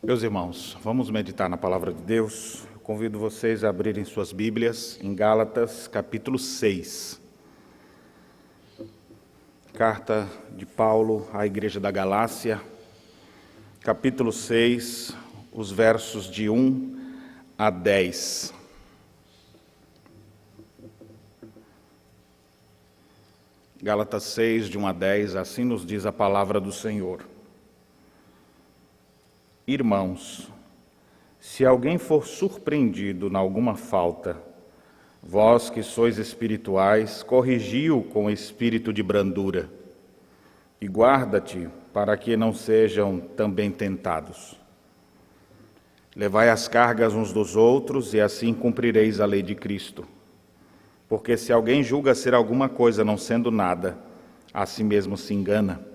Meus irmãos, vamos meditar na palavra de Deus. Eu convido vocês a abrirem suas Bíblias em Gálatas, capítulo 6. Carta de Paulo à igreja da Galácia, capítulo 6, os versos de 1 a 10. Gálatas 6, de 1 a 10, assim nos diz a palavra do Senhor. Irmãos, se alguém for surpreendido em alguma falta, vós que sois espirituais, corrigi-o com espírito de brandura, e guarda-te para que não sejam também tentados. Levai as cargas uns dos outros, e assim cumprireis a lei de Cristo. Porque se alguém julga ser alguma coisa não sendo nada, a si mesmo se engana.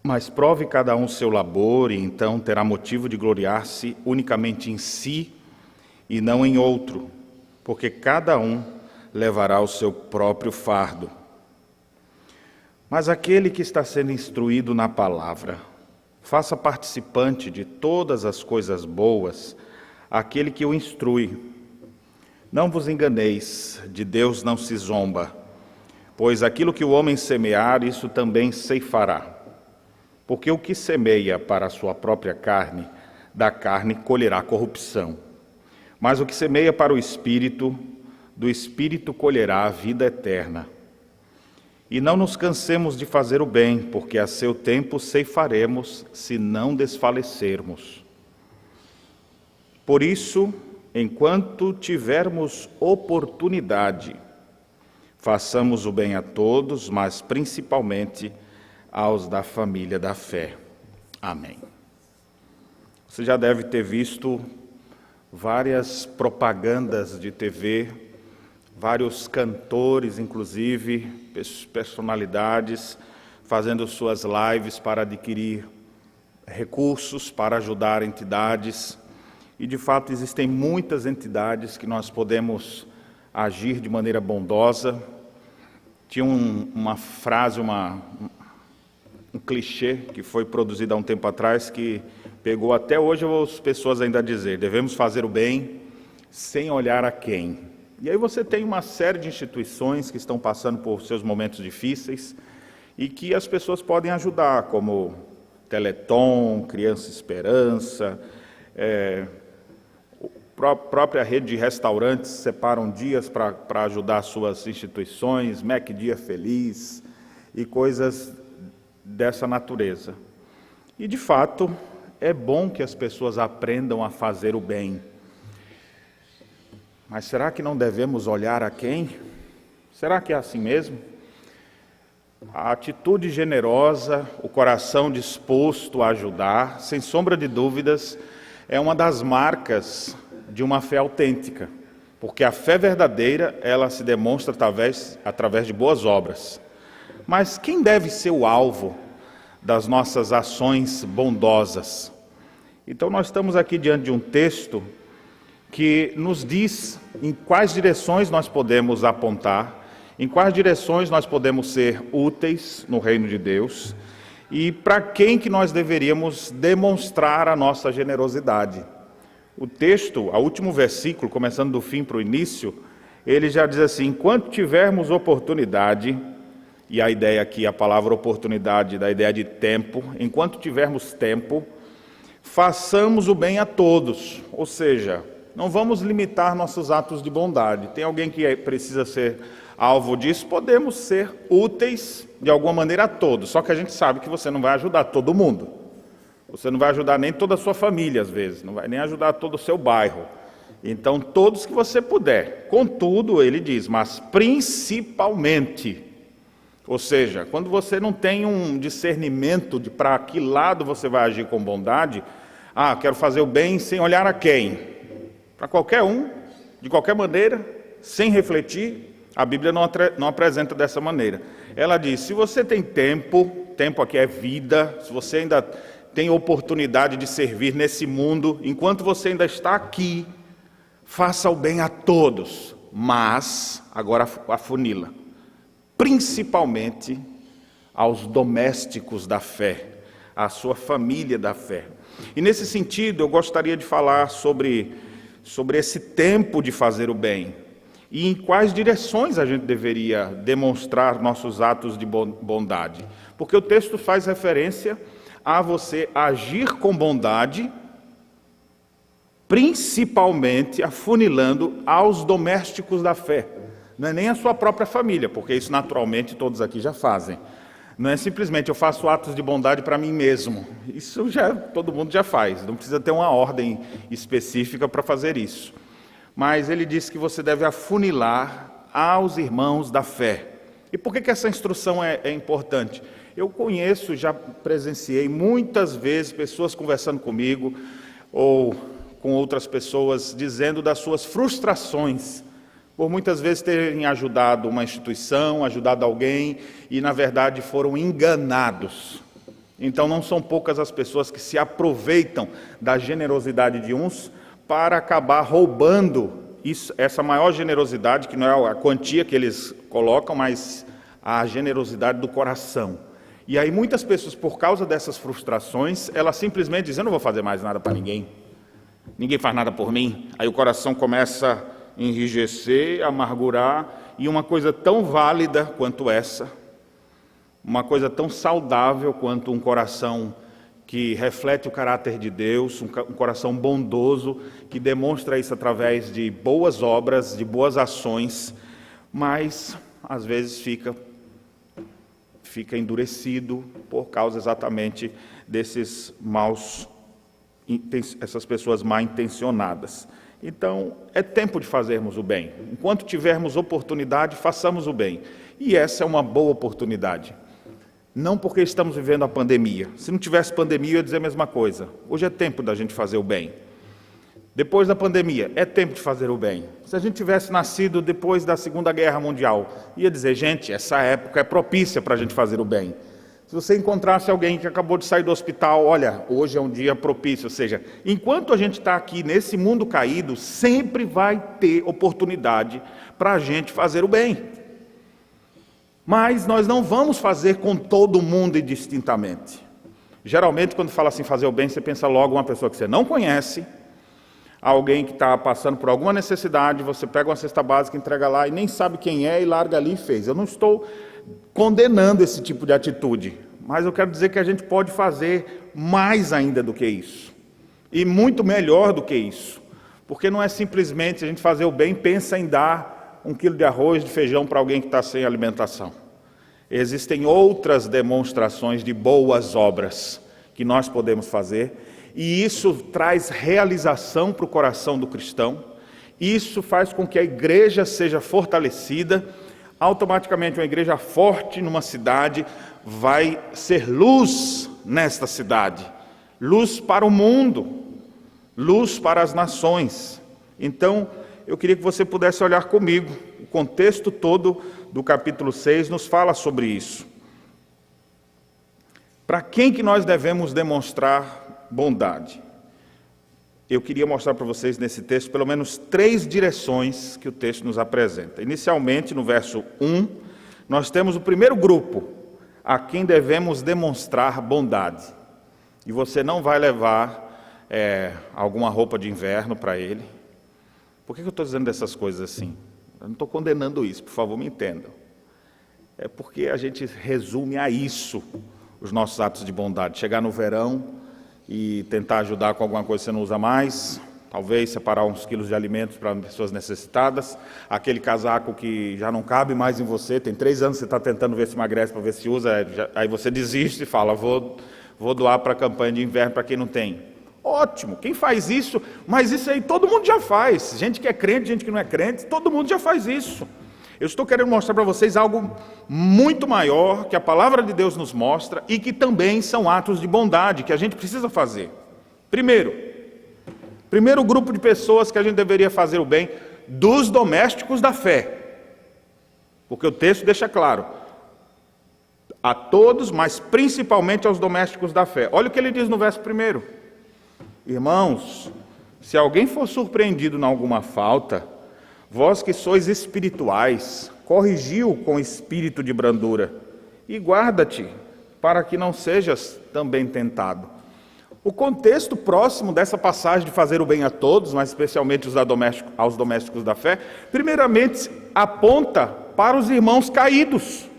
Mas prove cada um seu labor, e então terá motivo de gloriar-se unicamente em si e não em outro, porque cada um levará o seu próprio fardo. Mas aquele que está sendo instruído na palavra, faça participante de todas as coisas boas aquele que o instrui. Não vos enganeis, de Deus não se zomba, pois aquilo que o homem semear, isso também ceifará. Porque o que semeia para a sua própria carne, da carne colherá corrupção. Mas o que semeia para o Espírito, do Espírito colherá a vida eterna. E não nos cansemos de fazer o bem, porque a seu tempo ceifaremos, se não desfalecermos. Por isso, enquanto tivermos oportunidade, façamos o bem a todos, mas principalmente aos da família da fé. Amém. Você já deve ter visto várias propagandas de TV, vários cantores, inclusive, personalidades, fazendo suas lives para adquirir recursos, para ajudar entidades. E, de fato, existem muitas entidades que nós podemos agir de maneira bondosa. Tinha uma frase, um clichê que foi produzido há um tempo atrás, que pegou até hoje as pessoas ainda a dizer: devemos fazer o bem sem olhar a quem. E aí você tem uma série de instituições que estão passando por seus momentos difíceis e que as pessoas podem ajudar, como Teleton, Criança Esperança, a própria rede de restaurantes separam dias para ajudar suas instituições, Mac Dia Feliz e coisas dessa natureza. E, de fato, é bom que as pessoas aprendam a fazer o bem. Mas será que não devemos olhar a quem? Será que é assim mesmo? A atitude generosa, o coração disposto a ajudar, sem sombra de dúvidas, é uma das marcas de uma fé autêntica. Porque a fé verdadeira, ela se demonstra através de boas obras. Mas quem deve ser o alvo das nossas ações bondosas? Então nós estamos aqui diante de um texto que nos diz em quais direções nós podemos apontar, em quais direções nós podemos ser úteis no reino de Deus e para quem que nós deveríamos demonstrar a nossa generosidade. O texto, o último versículo, começando do fim para o início, ele já diz assim: enquanto tivermos oportunidade. E a ideia aqui, a palavra oportunidade, da ideia de tempo, enquanto tivermos tempo, façamos o bem a todos. Ou seja, não vamos limitar nossos atos de bondade. Tem alguém que precisa ser alvo disso? Podemos ser úteis de alguma maneira a todos. Só que a gente sabe que você não vai ajudar todo mundo. Você não vai ajudar nem toda a sua família, às vezes. Não vai nem ajudar todo o seu bairro. Então, todos que você puder. Contudo, ele diz, mas principalmente. Ou seja, quando você não tem um discernimento de para que lado você vai agir com bondade, quero fazer o bem sem olhar a quem? Para qualquer um, de qualquer maneira, sem refletir, a Bíblia não apresenta dessa maneira. Ela diz, se você tem tempo aqui é vida, se você ainda tem oportunidade de servir nesse mundo, enquanto você ainda está aqui, faça o bem a todos, mas, agora afunila, principalmente aos domésticos da fé, a sua família da fé. E nesse sentido, eu gostaria de falar sobre esse tempo de fazer o bem e em quais direções a gente deveria demonstrar nossos atos de bondade. Porque o texto faz referência a você agir com bondade, principalmente afunilando aos domésticos da fé. Não é nem a sua própria família, porque isso naturalmente todos aqui já fazem. Não é simplesmente eu faço atos de bondade para mim mesmo. Isso já todo mundo já faz, não precisa ter uma ordem específica para fazer isso. Mas ele diz que você deve afunilar aos irmãos da fé. E por que essa instrução é importante? Eu conheço, já presenciei muitas vezes pessoas conversando comigo ou com outras pessoas dizendo das suas frustrações por muitas vezes terem ajudado uma instituição, ajudado alguém, e na verdade foram enganados. Então não são poucas as pessoas que se aproveitam da generosidade de uns para acabar roubando essa maior generosidade, que não é a quantia que eles colocam, mas a generosidade do coração. E aí muitas pessoas, por causa dessas frustrações, elas simplesmente dizem, eu não vou fazer mais nada para ninguém. Ninguém faz nada por mim. Aí o coração começa enrijecer, amargurar, e uma coisa tão válida quanto essa, uma coisa tão saudável quanto um coração que reflete o caráter de Deus, um coração bondoso, que demonstra isso através de boas obras, de boas ações, mas às vezes fica endurecido por causa exatamente desses essas pessoas mal intencionadas. Então, é tempo de fazermos o bem. Enquanto tivermos oportunidade, façamos o bem. E essa é uma boa oportunidade. Não porque estamos vivendo a pandemia. Se não tivesse pandemia, eu ia dizer a mesma coisa. Hoje é tempo da gente fazer o bem. Depois da pandemia, é tempo de fazer o bem. Se a gente tivesse nascido depois da Segunda Guerra Mundial, ia dizer, gente, essa época é propícia para a gente fazer o bem. Se você encontrasse alguém que acabou de sair do hospital, olha, hoje é um dia propício. Ou seja, enquanto a gente está aqui nesse mundo caído, sempre vai ter oportunidade para a gente fazer o bem. Mas nós não vamos fazer com todo mundo indistintamente. Geralmente, quando fala assim, fazer o bem, você pensa logo uma pessoa que você não conhece, alguém que está passando por alguma necessidade, você pega uma cesta básica, entrega lá e nem sabe quem é e larga ali e fez. Eu não estou condenando esse tipo de atitude, mas eu quero dizer que a gente pode fazer mais ainda do que isso, e muito melhor do que isso, porque não é simplesmente a gente fazer o bem, pensa em dar 1 quilo de arroz, de feijão para alguém que está sem alimentação. Existem outras demonstrações de boas obras que nós podemos fazer, e isso traz realização para o coração do cristão, isso faz com que a igreja seja fortalecida. Automaticamente uma igreja forte numa cidade vai ser luz nesta cidade, luz para o mundo, luz para as nações. Então, eu queria que você pudesse olhar comigo, o contexto todo do capítulo 6 nos fala sobre isso. Para quem que nós devemos demonstrar bondade? Eu queria mostrar para vocês nesse texto pelo menos 3 direções que o texto nos apresenta. Inicialmente, no verso 1, nós temos o primeiro grupo a quem devemos demonstrar bondade. E você não vai levar alguma roupa de inverno para ele. Por que eu estou dizendo dessas coisas assim? Eu não estou condenando isso, por favor, me entendam. É porque a gente resume a isso os nossos atos de bondade. Chegar no verão e tentar ajudar com alguma coisa que você não usa mais, talvez separar uns quilos de alimentos para pessoas necessitadas, aquele casaco que já não cabe mais em você, tem 3 anos que você está tentando ver se emagrece para ver se usa, aí você desiste e fala, vou doar para a campanha de inverno para quem não tem. Ótimo, quem faz isso? Mas isso aí todo mundo já faz, gente que é crente, gente que não é crente, todo mundo já faz isso. Eu estou querendo mostrar para vocês algo muito maior que a palavra de Deus nos mostra e que também são atos de bondade que a gente precisa fazer. Primeiro grupo de pessoas que a gente deveria fazer o bem, dos domésticos da fé. Porque o texto deixa claro, a todos, mas principalmente aos domésticos da fé. Olha o que ele diz no verso 1. Irmãos, se alguém for surpreendido em alguma falta, vós que sois espirituais, corrigiu com espírito de brandura, e guarda-te para que não sejas também tentado. O contexto próximo dessa passagem de fazer o bem a todos, mas especialmente aos domésticos da fé, primeiramente aponta para os irmãos caídos,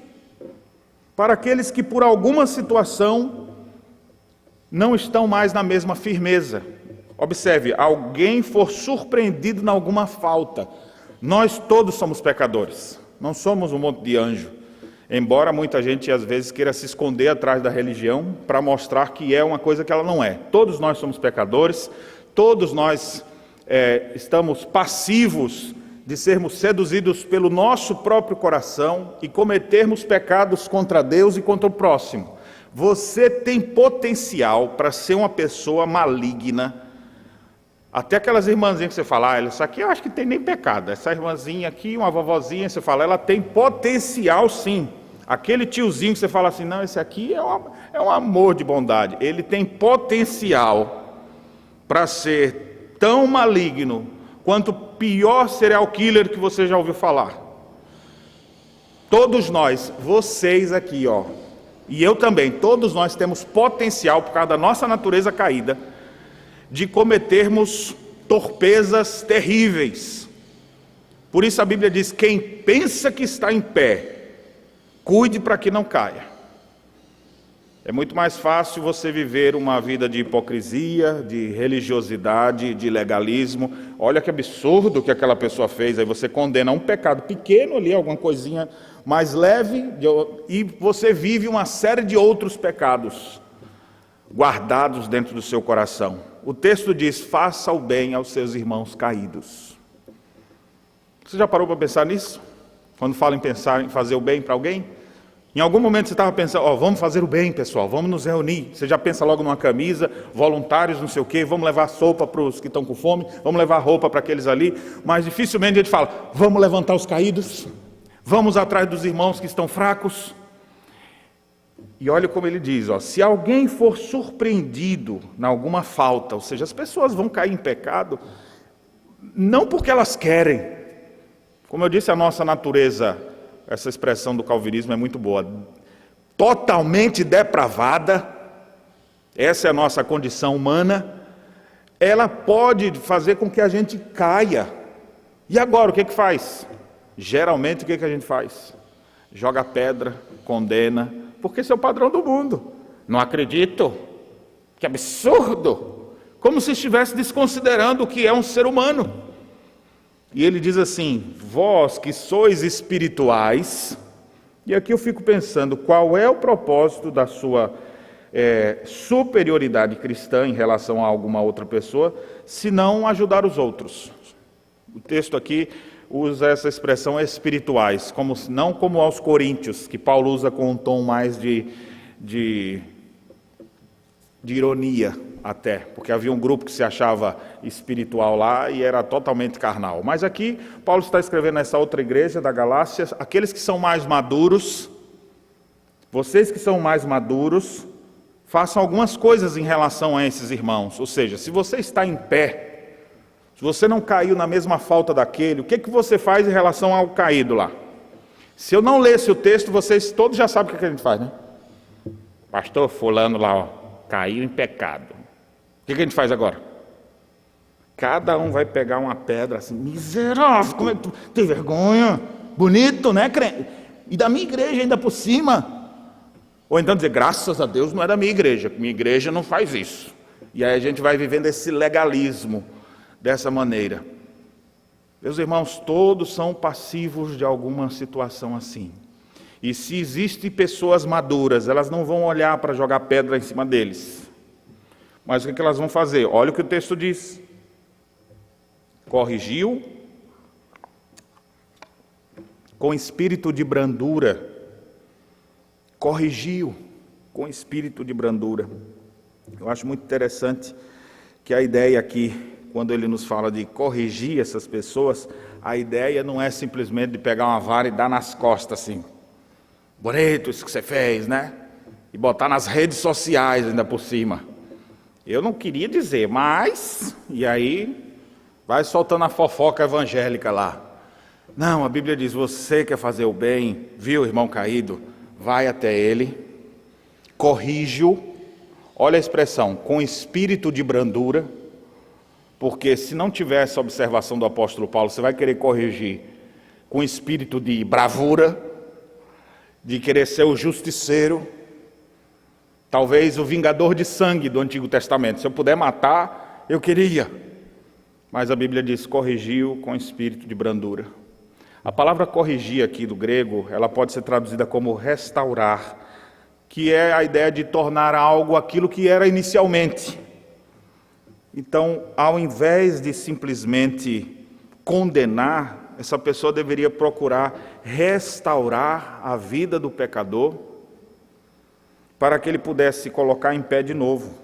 para aqueles que por alguma situação não estão mais na mesma firmeza. Observe, alguém for surpreendido em alguma falta. Nós todos somos pecadores, não somos um monte de anjo. Embora muita gente às vezes queira se esconder atrás da religião para mostrar que é uma coisa que ela não é. Todos nós somos pecadores, todos nós estamos passivos de sermos seduzidos pelo nosso próprio coração e cometermos pecados contra Deus e contra o próximo. Você tem potencial para ser uma pessoa maligna. Até aquelas irmãzinhas que você fala, isso aqui eu acho que tem nem pecado. Essa irmãzinha aqui, uma vovozinha, você fala, ela tem potencial sim. Aquele tiozinho que você fala assim, não, esse aqui é um amor de bondade. Ele tem potencial para ser tão maligno quanto o pior serial killer que você já ouviu falar. Todos nós, vocês aqui, e eu também, todos nós temos potencial, por causa da nossa natureza caída, de cometermos torpezas terríveis. Por isso a Bíblia diz, quem pensa que está em pé, cuide para que não caia. É muito mais fácil você viver uma vida de hipocrisia, de religiosidade, de legalismo. Olha que absurdo que aquela pessoa fez. Aí você condena um pecado pequeno ali, alguma coisinha mais leve, e você vive uma série de outros pecados guardados dentro do seu coração. O texto diz, faça o bem aos seus irmãos caídos. Você já parou para pensar nisso? Quando fala em pensar em fazer o bem para alguém? Em algum momento você estava pensando, vamos fazer o bem, pessoal, vamos nos reunir. Você já pensa logo numa camisa, voluntários, não sei o quê, vamos levar sopa para os que estão com fome, vamos levar roupa para aqueles ali, mas dificilmente a gente fala, vamos levantar os caídos, vamos atrás dos irmãos que estão fracos. E olha como ele diz, se alguém for surpreendido em alguma falta, ou seja, as pessoas vão cair em pecado, não porque elas querem. Como eu disse, a nossa natureza, essa expressão do calvinismo é muito boa, totalmente depravada, essa é a nossa condição humana, ela pode fazer com que a gente caia. E agora, o que faz? Geralmente, o que a gente faz? Joga pedra, condena, porque esse é o padrão do mundo. Não acredito. Que absurdo! Como se estivesse desconsiderando o que é um ser humano. E ele diz assim, vós que sois espirituais, e aqui eu fico pensando, qual é o propósito da sua superioridade cristã em relação a alguma outra pessoa, se não ajudar os outros? O texto aqui usa essa expressão espirituais, não como aos coríntios, que Paulo usa com um tom mais de ironia até, porque havia um grupo que se achava espiritual lá e era totalmente carnal. Mas aqui, Paulo está escrevendo nessa outra igreja da Galácia, aqueles que são mais maduros, vocês que são mais maduros, façam algumas coisas em relação a esses irmãos. Ou seja, se você está em pé, se você não caiu na mesma falta daquele, o que você faz em relação ao caído lá? Se eu não lesse o texto, vocês todos já sabem o que a gente faz, né? Pastor fulano lá, caiu em pecado. O que a gente faz agora? Cada um vai pegar uma pedra assim, miserável, como é que tu tem vergonha? Bonito, né, crente? E da minha igreja ainda por cima. Ou então dizer, graças a Deus não é da minha igreja não faz isso. E aí a gente vai vivendo esse legalismo dessa maneira. Meus irmãos, todos são passivos de alguma situação assim. E se existem pessoas maduras, elas não vão olhar para jogar pedra em cima deles. Mas o que elas vão fazer? Olha o que o texto diz. Corrigiu com espírito de brandura. Corrigiu com espírito de brandura. Eu acho muito interessante que a ideia aqui, quando ele nos fala de corrigir essas pessoas, a ideia não é simplesmente de pegar uma vara e dar nas costas assim. Bonito isso que você fez, né? E botar nas redes sociais ainda por cima. Eu não queria dizer, mas... E aí, vai soltando a fofoca evangélica lá. Não, a Bíblia diz, você quer fazer o bem, viu, irmão caído? Vai até ele, corrige-o, olha a expressão, com espírito de brandura, porque se não tiver essa observação do apóstolo Paulo, você vai querer corrigir com espírito de bravura, de querer ser o justiceiro, talvez o vingador de sangue do Antigo Testamento. Se eu puder matar, eu queria. Mas a Bíblia diz, corrigiu com espírito de brandura. A palavra corrigir aqui do grego, ela pode ser traduzida como restaurar, que é a ideia de tornar algo aquilo que era inicialmente. Então, ao invés de simplesmente condenar, essa pessoa deveria procurar restaurar a vida do pecador para que ele pudesse se colocar em pé de novo.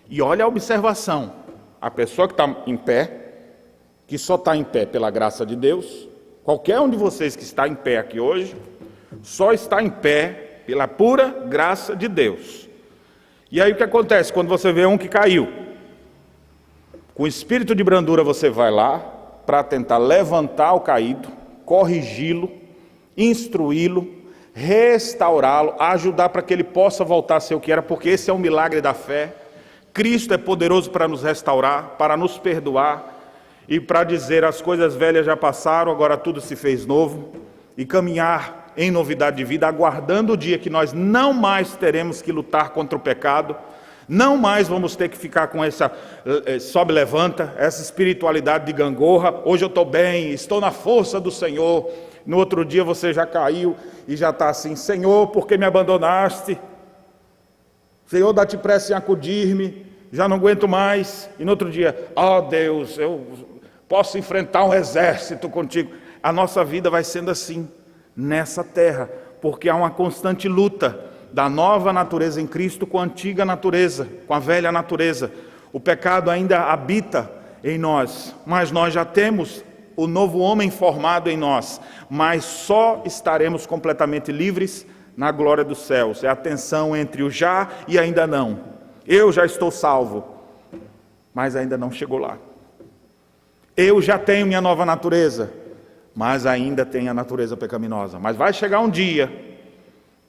E olha a observação, a pessoa que está em pé, que só está em pé pela graça de Deus, qualquer um de vocês que está em pé aqui hoje, só está em pé pela pura graça de Deus. E aí o que acontece quando você vê um que caiu? Com espírito de brandura você vai lá para tentar levantar o caído, corrigi-lo, instruí-lo, restaurá-lo, ajudar para que ele possa voltar a ser o que era, porque esse é o milagre da fé. Cristo é poderoso para nos restaurar, para nos perdoar e para dizer as coisas velhas já passaram, agora tudo se fez novo, e caminhar em novidade de vida, aguardando o dia que nós não mais teremos que lutar contra o pecado, não mais vamos ter que ficar com essa sobe e levanta, essa espiritualidade de gangorra. Hoje eu estou bem, estou na força do Senhor. No outro dia você já caiu e já está assim, Senhor, por que me abandonaste? Senhor, dá-te pressa em acudir-me, já não aguento mais. E no outro dia, ó Deus, eu posso enfrentar um exército contigo. A nossa vida vai sendo assim, nessa terra, porque há uma constante luta da nova natureza em Cristo com a antiga natureza, com a velha natureza. O pecado ainda habita em nós, mas nós já temos o novo homem formado em nós, mas só estaremos completamente livres na glória dos céus. É a tensão entre o já e ainda não. Eu já estou salvo, mas ainda não chegou lá. Eu já tenho minha nova natureza, mas ainda tenho a natureza pecaminosa. Mas vai chegar um dia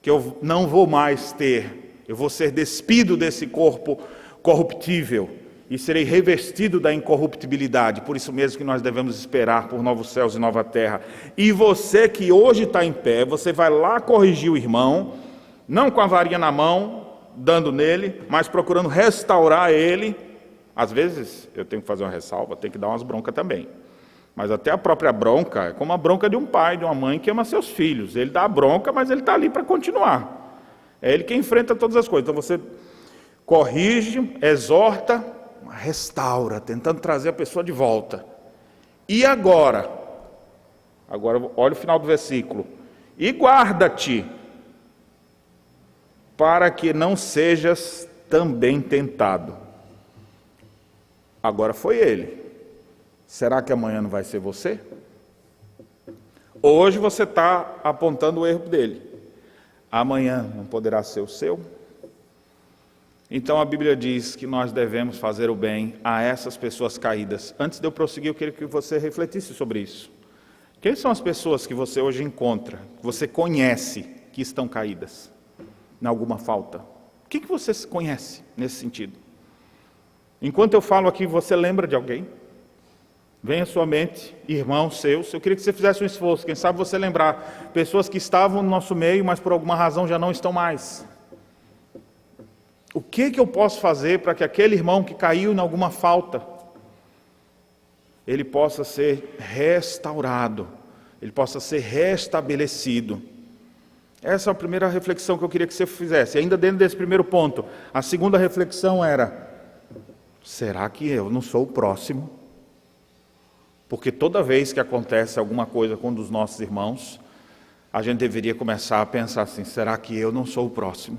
que eu não vou mais ter, eu vou ser despido desse corpo corruptível e serei revestido da incorruptibilidade. Por isso mesmo que nós devemos esperar por novos céus e nova terra. E você que hoje está em pé, você vai lá corrigir o irmão, não com a varinha na mão, dando nele, mas procurando restaurar ele. Às vezes, eu tenho que fazer uma ressalva, tenho que dar umas broncas também. Mas até a própria bronca é como a bronca de um pai, de uma mãe que ama seus filhos. Ele dá a bronca, mas ele está ali para continuar. É ele que enfrenta todas as coisas. Então você corrige, exorta, restaura, tentando trazer a pessoa de volta. E agora olha o final do versículo. E guarda-te, para que não sejas também tentado. Agora foi ele. Será que amanhã não vai ser você? Hoje você está apontando o erro dele. Amanhã não poderá ser o seu? Então a Bíblia diz que nós devemos fazer o bem a essas pessoas caídas. Antes de eu prosseguir, eu queria que você refletisse sobre isso. Quem são as pessoas que você hoje encontra, que você conhece, que estão caídas, em alguma falta? O que você conhece nesse sentido? Enquanto eu falo aqui, você lembra de alguém? Vem à sua mente, irmãos seus. Eu queria que você fizesse um esforço, quem sabe você lembrar. Pessoas que estavam no nosso meio, mas por alguma razão já não estão mais. O que eu posso fazer para que aquele irmão que caiu em alguma falta, ele possa ser restaurado, ele possa ser restabelecido? Essa é a primeira reflexão que eu queria que você fizesse. E ainda dentro desse primeiro ponto, a segunda reflexão era: será que eu não sou o próximo? Porque toda vez que acontece alguma coisa com um dos nossos irmãos, a gente deveria começar a pensar assim: será que eu não sou o próximo?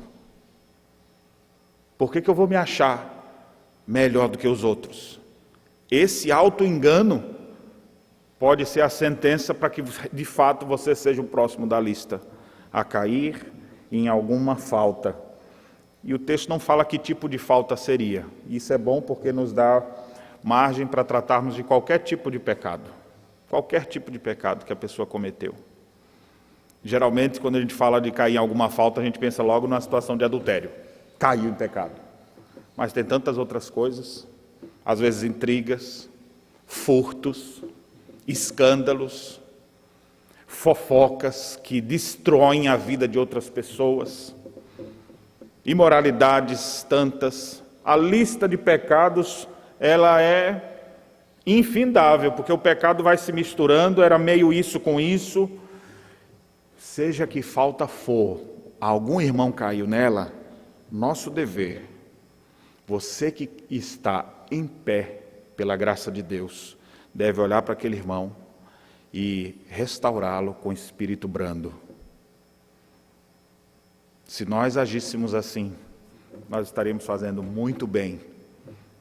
Por que eu vou me achar melhor do que os outros? Esse auto-engano pode ser a sentença para que de fato você seja o próximo da lista a cair em alguma falta. E o texto não fala que tipo de falta seria. Isso é bom porque nos dá margem para tratarmos de qualquer tipo de pecado que a pessoa cometeu. Geralmente, quando a gente fala de cair em alguma falta, a gente pensa logo numa situação de adultério. Caiu em pecado. Mas tem tantas outras coisas, às vezes intrigas, furtos, escândalos, fofocas que destroem a vida de outras pessoas, imoralidades tantas. A lista de pecados, ela é infindável, porque o pecado vai se misturando, era meio isso com isso. Seja que falta for, algum irmão caiu nela, nosso dever, você que está em pé pela graça de Deus, deve olhar para aquele irmão e restaurá-lo com espírito brando. Se nós agíssemos assim, nós estaríamos fazendo muito bem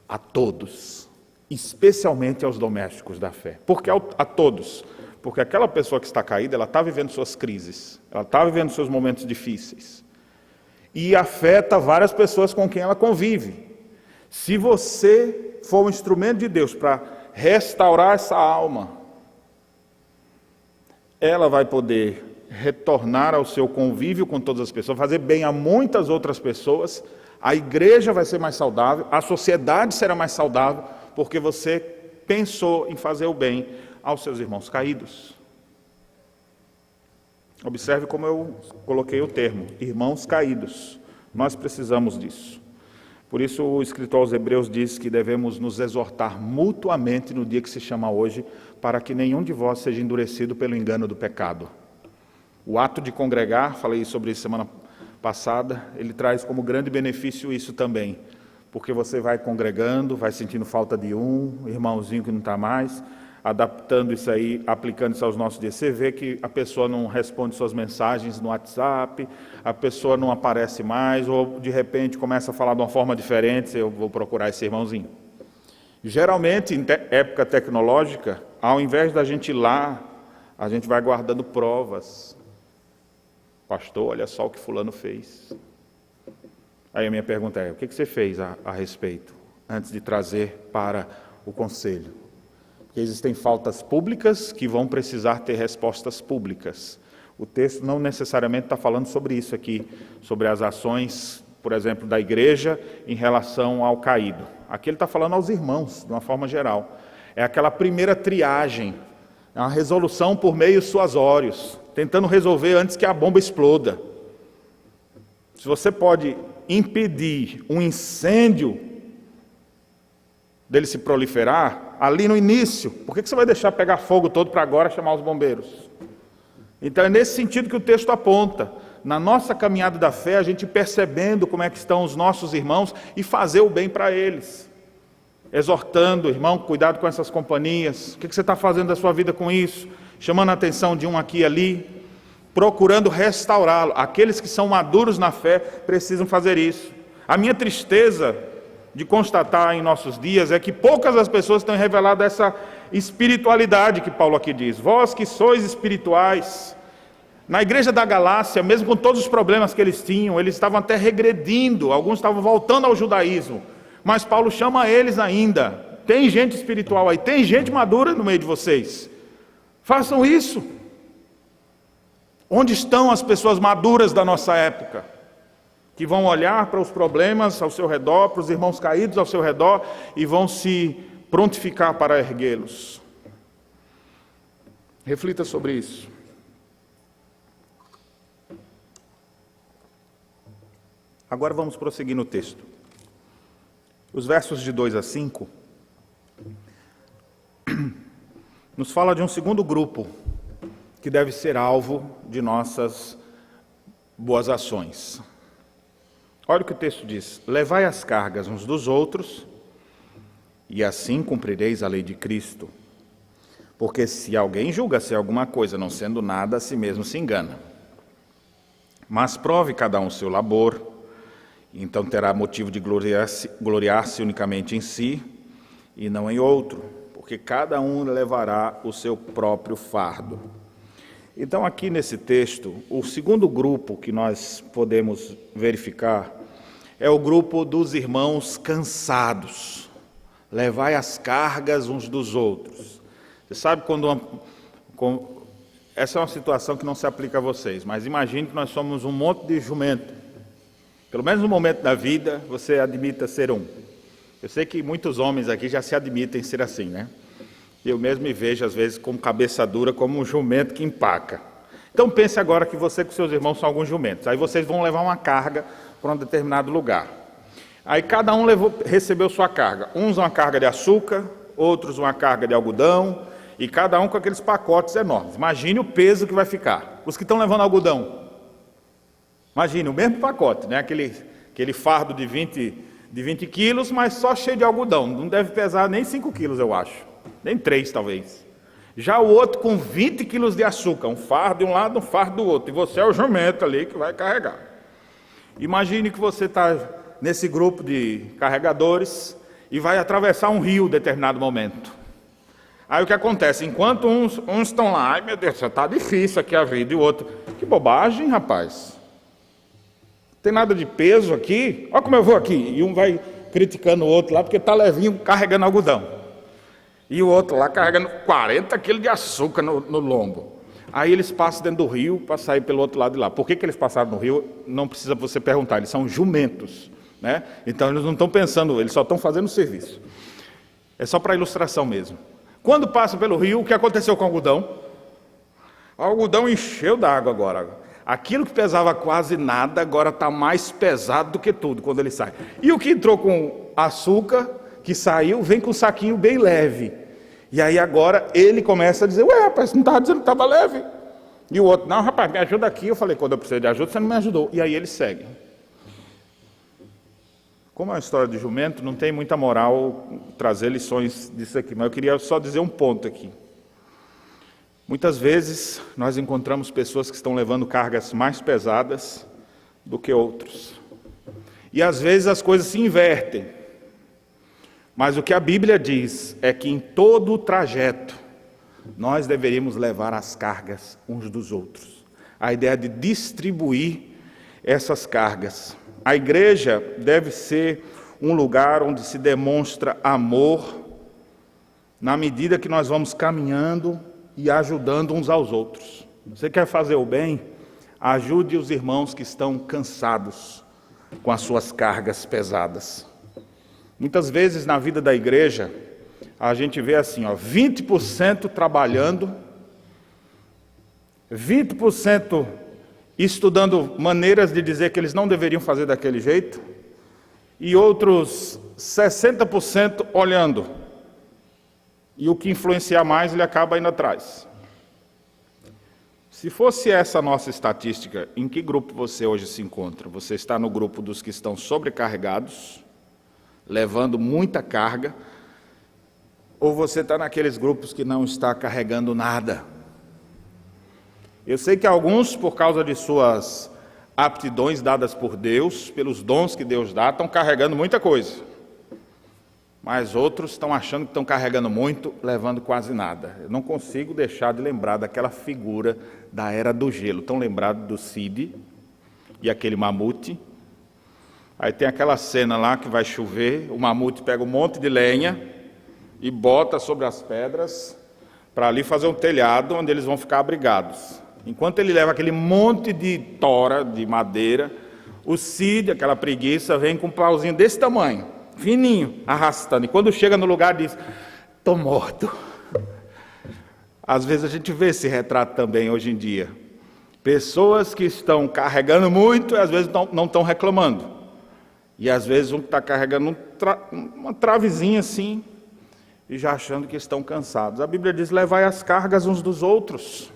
a todos, especialmente aos domésticos da fé. Por que a todos? Porque aquela pessoa que está caída, ela está vivendo suas crises, ela está vivendo seus momentos difíceis, e afeta várias pessoas com quem ela convive. Se você for um instrumento de Deus para restaurar essa alma, ela vai poder retornar ao seu convívio com todas as pessoas, fazer bem a muitas outras pessoas, a igreja vai ser mais saudável, a sociedade será mais saudável, porque você pensou em fazer o bem aos seus irmãos caídos. Observe como eu coloquei o termo, irmãos caídos. Nós precisamos disso. Por isso o escritor aos Hebreus diz que devemos nos exortar mutuamente no dia que se chama hoje, para que nenhum de vós seja endurecido pelo engano do pecado. O ato de congregar, falei sobre isso semana passada, ele traz como grande benefício isso também, porque você vai congregando, vai sentindo falta de um irmãozinho que não está mais, adaptando isso aí, aplicando isso aos nossos dias. Você vê que a pessoa não responde suas mensagens no WhatsApp, a pessoa não aparece mais, ou de repente começa a falar de uma forma diferente, eu vou procurar esse irmãozinho. Geralmente, em época tecnológica, ao invés da gente ir lá, a gente vai guardando provas. Pastor, olha só o que fulano fez. Aí a minha pergunta é, o que você fez a respeito, antes de trazer para o conselho? Porque existem faltas públicas que vão precisar ter respostas públicas. O texto não necessariamente está falando sobre isso aqui, sobre as ações, por exemplo, da igreja em relação ao caído. Aqui ele está falando aos irmãos, de uma forma geral. É aquela primeira triagem, é uma resolução por meio suasórios, tentando resolver antes que a bomba exploda. Se você pode impedir um incêndio dele se proliferar, ali no início, por que você vai deixar pegar fogo todo para agora chamar os bombeiros? Então é nesse sentido que o texto aponta. Na nossa caminhada da fé, a gente percebendo como é que estão os nossos irmãos e fazer o bem para eles. Exortando, irmão, cuidado com essas companhias. O que você está fazendo da sua vida com isso? Chamando a atenção de um aqui e ali, procurando restaurá-lo. Aqueles que são maduros na fé precisam fazer isso. A minha tristeza de constatar em nossos dias é que poucas as pessoas têm revelado essa espiritualidade que Paulo aqui diz. Vós que sois espirituais. Na igreja da Galácia, mesmo com todos os problemas que eles tinham, eles estavam até regredindo, alguns estavam voltando ao judaísmo, mas Paulo chama eles ainda. Tem gente espiritual aí, tem gente madura no meio de vocês. Façam isso. Onde estão as pessoas maduras da nossa época? Que vão olhar para os problemas ao seu redor, para os irmãos caídos ao seu redor, e vão se prontificar para erguê-los. Reflita sobre isso. Agora vamos prosseguir no texto. Os versos de 2 a 5 nos fala de um segundo grupo que deve ser alvo de nossas boas ações. Olha o que o texto diz: levai as cargas uns dos outros, e assim cumprireis a lei de Cristo. Porque se alguém julga ser alguma coisa, não sendo nada, a si mesmo se engana. Mas prove cada um o seu labor, então terá motivo de gloriar-se unicamente em si, e não em outro, porque cada um levará o seu próprio fardo. Então aqui nesse texto, o segundo grupo que nós podemos verificar é o grupo dos irmãos cansados. Levai as cargas uns dos outros. Você sabe quando essa é uma situação que não se aplica a vocês, mas imagine que nós somos um monte de jumento. Pelo menos no momento da vida, você admita ser um. Eu sei que muitos homens aqui já se admitem ser assim, né? Eu mesmo me vejo, às vezes, como cabeça dura, como um jumento que empaca. Então pense agora que você com seus irmãos são alguns jumentos. Aí vocês vão levar uma carga para um determinado lugar. Aí cada um recebeu sua carga. Uns uma carga de açúcar, outros uma carga de algodão, e cada um com aqueles pacotes enormes. Imagine o peso que vai ficar. Os que estão levando algodão, imagine o mesmo pacote, né? Aquele fardo de 20 quilos, mas só cheio de algodão. Não deve pesar nem 5 quilos, eu acho. Nem 3, talvez. Já o outro com 20 quilos de açúcar, um fardo de um lado, um fardo do outro. E você é o jumento ali que vai carregar. Imagine que você está nesse grupo de carregadores e vai atravessar um rio em determinado momento. Aí o que acontece? Enquanto uns estão lá, ai meu Deus, está difícil aqui a vida, e o outro, que bobagem, rapaz. Não tem nada de peso aqui, olha como eu vou aqui. E um vai criticando o outro lá, porque está levinho carregando algodão. E o outro lá carregando 40 quilos de açúcar no lombo. Aí eles passam dentro do rio para sair pelo outro lado de lá. Por que eles passaram no rio? Não precisa você perguntar, eles são jumentos, né? Então eles não estão pensando, eles só estão fazendo o serviço. É só para ilustração mesmo. Quando passam pelo rio, o que aconteceu com o algodão? O algodão encheu d'água agora. Aquilo que pesava quase nada, agora está mais pesado do que tudo quando ele sai. E o que entrou com açúcar, que saiu, vem com um saquinho bem leve. E aí agora ele começa a dizer, ué, rapaz, você não estava dizendo que estava leve? E o outro, não, rapaz, me ajuda aqui. Eu falei, quando eu precisei de ajuda, você não me ajudou. E aí ele segue. Como é uma história de jumento, não tem muita moral trazer lições disso aqui, mas eu queria só dizer um ponto aqui. Muitas vezes nós encontramos pessoas que estão levando cargas mais pesadas do que outros. E às vezes as coisas se invertem. Mas o que a Bíblia diz é que em todo o trajeto nós deveríamos levar as cargas uns dos outros. A ideia de distribuir essas cargas. A igreja deve ser um lugar onde se demonstra amor na medida que nós vamos caminhando e ajudando uns aos outros. Você quer fazer o bem? Ajude os irmãos que estão cansados com as suas cargas pesadas. Muitas vezes na vida da igreja, a gente vê assim, 20% trabalhando, 20% estudando maneiras de dizer que eles não deveriam fazer daquele jeito, e outros 60% olhando. E o que influenciar mais, ele acaba indo atrás. Se fosse essa a nossa estatística, em que grupo você hoje se encontra? Você está no grupo dos que estão sobrecarregados, levando muita carga, ou você está naqueles grupos que não está carregando nada? Eu sei que alguns, por causa de suas aptidões dadas por Deus, pelos dons que Deus dá, estão carregando muita coisa. Mas outros estão achando que estão carregando muito, levando quase nada. Eu não consigo deixar de lembrar daquela figura da Era do Gelo. Estão lembrados do Cid e aquele mamute? Aí tem aquela cena lá que vai chover, o mamute pega um monte de lenha e bota sobre as pedras para ali fazer um telhado onde eles vão ficar abrigados. Enquanto ele leva aquele monte de tora, de madeira, o Cid, aquela preguiça, vem com um pauzinho desse tamanho, fininho, arrastando. E quando chega no lugar diz, estou morto. Às vezes a gente vê esse retrato também hoje em dia. Pessoas que estão carregando muito e às vezes não estão reclamando. E às vezes um está carregando uma travezinha assim, e já achando que estão cansados. A Bíblia diz, levai as cargas uns dos outros.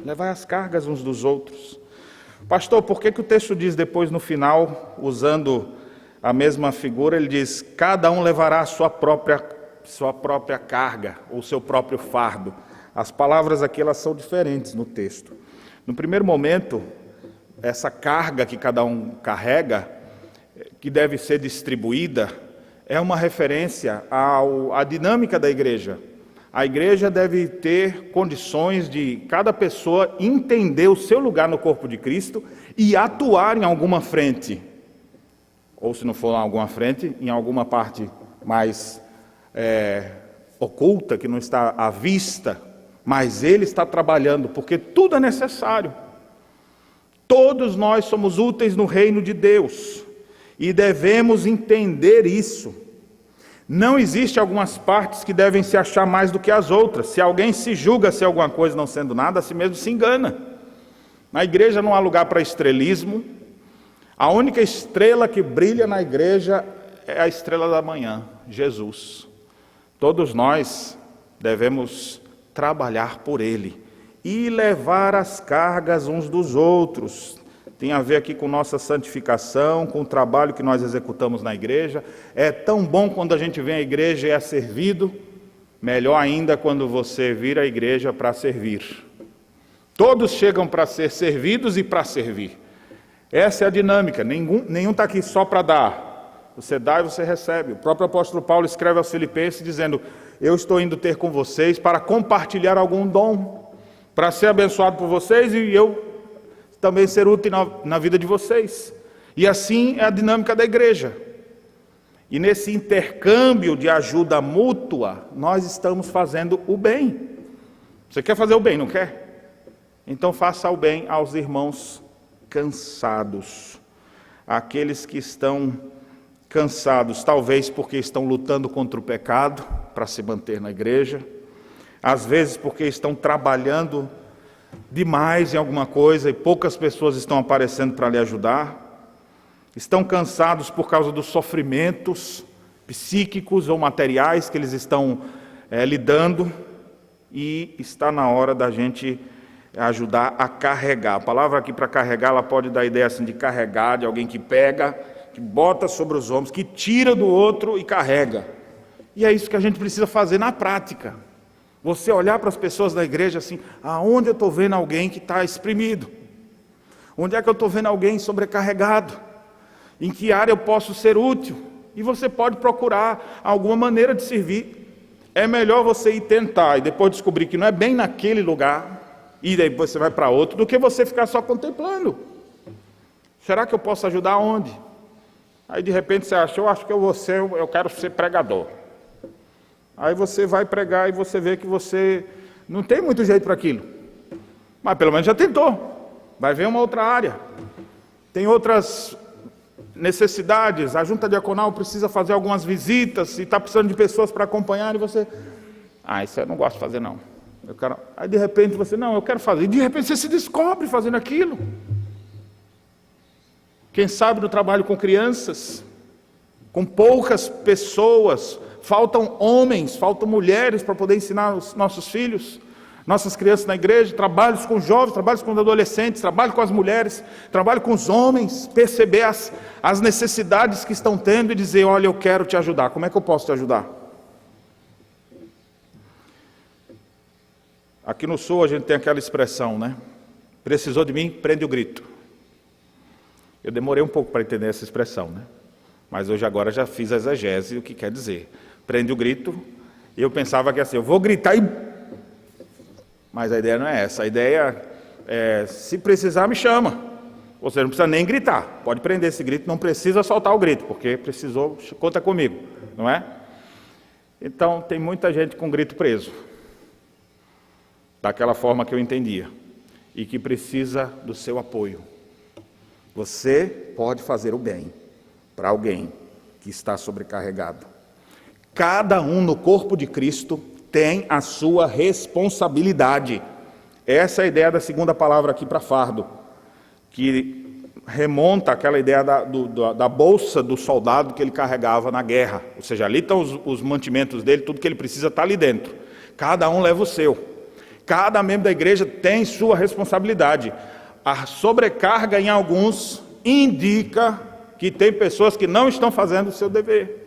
Levai as cargas uns dos outros. Pastor, por que o texto diz depois no final, usando a mesma figura, ele diz, cada um levará a sua própria carga, ou seu próprio fardo. As palavras aqui elas são diferentes no texto. No primeiro momento, essa carga que cada um carrega, que deve ser distribuída, é uma referência à dinâmica da igreja. A igreja deve ter condições de cada pessoa entender o seu lugar no corpo de Cristo e atuar em alguma frente. Ou se não for em alguma frente, em alguma parte mais oculta, que não está à vista, mas Ele está trabalhando, porque tudo é necessário. Todos nós somos úteis no reino de Deus, e devemos entender isso. Não existe algumas partes que devem se achar mais do que as outras. Se alguém se julga ser alguma coisa não sendo nada, a si mesmo se engana. Na igreja não há lugar para estrelismo. A única estrela que brilha na igreja é a estrela da manhã, Jesus. Todos nós devemos trabalhar por Ele e levar as cargas uns dos outros. Tem a ver aqui com nossa santificação, com o trabalho que nós executamos na igreja. É tão bom quando a gente vem à igreja e é servido, melhor ainda quando você vir à igreja para servir. Todos chegam para ser servidos e para servir. Essa é a dinâmica, nenhum está aqui só para dar. Você dá e você recebe. O próprio apóstolo Paulo escreve aos Filipenses dizendo: eu estou indo ter com vocês para compartilhar algum dom, para ser abençoado por vocês e eu também ser útil na vida de vocês. E assim é a dinâmica da igreja. E nesse intercâmbio de ajuda mútua, nós estamos fazendo o bem. Você quer fazer o bem, não quer? Então faça o bem aos irmãos cansados, aqueles que estão cansados, talvez porque estão lutando contra o pecado para se manter na igreja, às vezes porque estão trabalhando demais em alguma coisa e poucas pessoas estão aparecendo para lhe ajudar, estão cansados por causa dos sofrimentos psíquicos ou materiais que eles estão lidando, e está na hora da gente ajudar a carregar. A palavra aqui para carregar, ela pode dar a ideia assim de carregar, de alguém que pega, que bota sobre os ombros, que tira do outro e carrega. E é isso que a gente precisa fazer na prática. Você olhar para as pessoas da igreja assim: aonde eu estou vendo alguém que está exprimido? Onde é que eu estou vendo alguém sobrecarregado? Em que área eu posso ser útil? E você pode procurar alguma maneira de servir. É melhor você ir tentar e depois descobrir que não é bem naquele lugar, e depois você vai para outro, do que você ficar só contemplando. Será que eu posso ajudar onde? Aí de repente você acha: eu acho que eu quero ser pregador. Aí você vai pregar e você vê que você não tem muito jeito para aquilo. Mas pelo menos já tentou. Vai ver uma outra área. Tem outras necessidades. A junta diaconal precisa fazer algumas visitas e está precisando de pessoas para acompanhar, e você: isso eu não gosto de fazer não. Aí de repente você: não, eu quero fazer. E de repente você se descobre fazendo aquilo. Quem sabe no trabalho com crianças, com poucas pessoas. Faltam homens, faltam mulheres para poder ensinar os nossos filhos, nossas crianças na igreja. Trabalhos com jovens, trabalhos com adolescentes, trabalho com as mulheres, trabalho com os homens. Perceber as necessidades que estão tendo e dizer: olha, eu quero te ajudar. Como é que eu posso te ajudar? Aqui no Sul a gente tem aquela expressão, né? Precisou de mim, prende o grito. Eu demorei um pouco para entender essa expressão, né? Mas hoje agora já fiz a exegese, o que quer dizer. Prende o grito. Eu pensava que assim, eu vou gritar e... Mas a ideia não é essa. A ideia é: se precisar, me chama. Você não precisa nem gritar. Pode prender esse grito, não precisa soltar o grito, porque precisou, conta comigo, não é? Então, tem muita gente com grito preso, daquela forma que eu entendia, e que precisa do seu apoio. Você pode fazer o bem para alguém que está sobrecarregado. Cada um no corpo de Cristo tem a sua responsabilidade. Essa é a ideia da segunda palavra aqui para fardo, que remonta àquela ideia da bolsa do soldado que ele carregava na guerra. Ou seja, ali estão os mantimentos dele, tudo que ele precisa está ali dentro. Cada um leva o seu. Cada membro da igreja tem sua responsabilidade. A sobrecarga em alguns indica que tem pessoas que não estão fazendo o seu dever.